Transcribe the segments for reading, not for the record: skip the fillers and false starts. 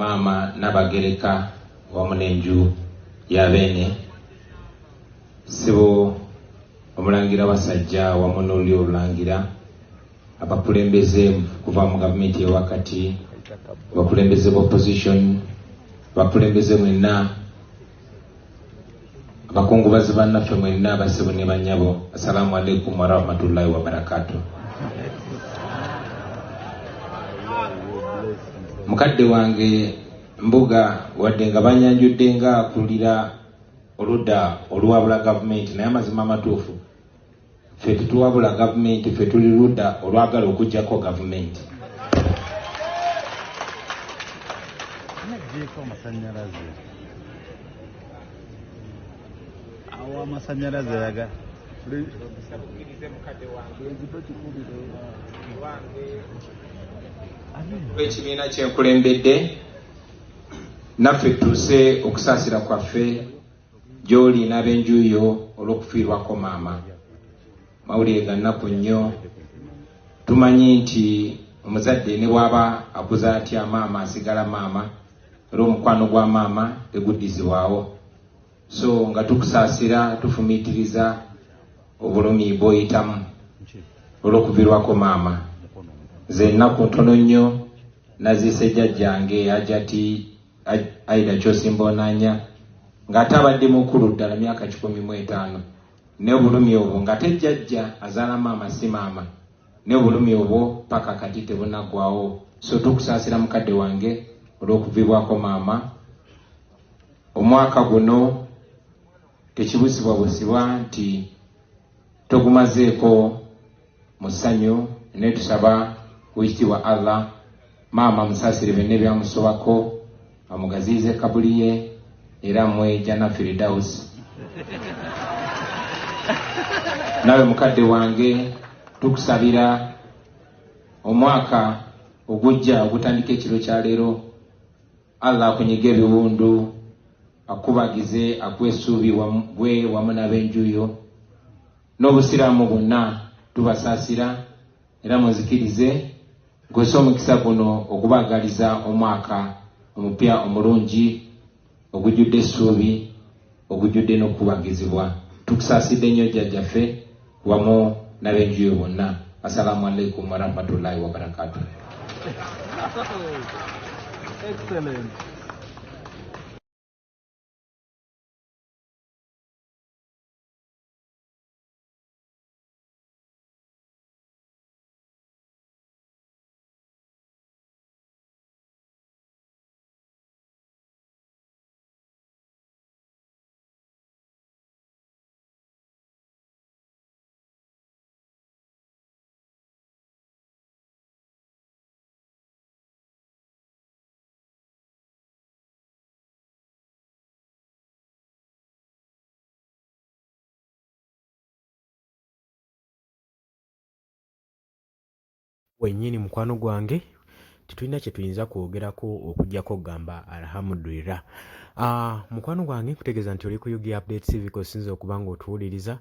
Mama Nabagereka wamunenju yabene sibo omulangira basajja wamunuli obulangira abakulembeze kuva mu gavumenti wakati abakulembeze opposition abakulembeze mwenna abakungubazi bannaffe mwenna basibu ne banyabo assalamu alaikum wa rahmatullahi wa barakatuh. Mukadde wange mbuga wadde nga banyanjudde nga akulira oludda oluwabula gavumenti naye amazima amatuufu ffe tetuwabula gavumenti, ffe tuli ludda olwagala okuggyako gavumenti. Amasanyalaze yaga ekibiina kyenkulembedde naffe tuuse okusaasira kwaffe gy'oli n'ab'enjuuyo olw'okufiirwako maama. Mawulire ga nnaku nnyo, tumanyi nti omuzadde ne bw'aba akuza atya maama asigala maama, era omukwano gwa maama teguddizibwawo. So nga tukusaasira tufumiitiriza obulumi bw'oyitamu olw'okuviirwako maama. Nze ennaku ntono nnyo naziise jjajjange Hajati Aida Kyosimba Onanya ng'ate abadde mukulu ddala myaka 15 ne obulumi obwo nga tejjajja azaala maama si maama, ne obulumi obwo paka kati tebunaggwawo. So tukusaasira mukadde wange olw'okuviibwako maama. Omwaka guno tekibusibwabusibwa nti togumazeeko mu ssanyu, ne tusaba Wekitiibwa Allah maama musaasire byonna byamusobako, amugaziize kabuli ye era mmwe Jannah Firdaus. Nawe mukadde wange tukusabira omwaka ogujja ogutandika ekiro kya leero, Allah akunyiga ebiwundu, akubagize, akuwe essuubi gwe wamu n'ab'enjuuyo n'obusiraamu bwonna. Tubasaasira era munzikirize nkozesa omukisa guno okubaagaliza omwaka omupya omulungi ogujjudde essuubi, ogujjudde n'okubagizibwa. Tukusaasidde nnyo jjajjaffe wamu n'ab'enjuuyo bonna. Assalamu alaikum wa rahmatullahi wa barakatuh. Excellent. Wennyini mukwano gwange tetulina kye tuyinza kwogerako okuggyako okugamba alhamdulillah. Mukwano gwange nkutegeeza nti oli ku UG Update TV kosinza okuba ng'otuwuliriza.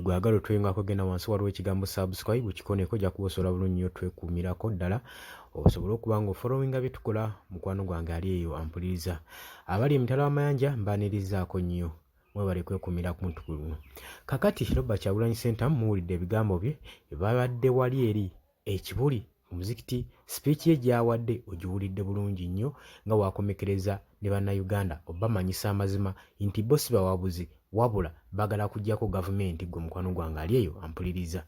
Gwagala otwengako genda wansi waliwo ekigambo subscribe ukikoneko ojja kuba osobola bulungi nnyo twekuumirako ddala osobole okuba ng'ofollowinga bye tukola. Mukwano gwange ali eyo ampuliriza. Abali emitala w'amayanja mbaanirizaako nnyo mwebale kwekuumira ku muntu guno. Kakati Robert Kyagulanyi Ssentamu muwulidde ebigambo bye babadde wali eri ekibuli omuzikiti, speech ye gy'awadde ogiwulidde bulungi nnyo nga waakomekereza ne bannayuganda obamanyisa amazima nti bo si bawabuzi wabula bagala kuggyako gavumenti. Gwe mukwano gwange ali eyo ampuliriza.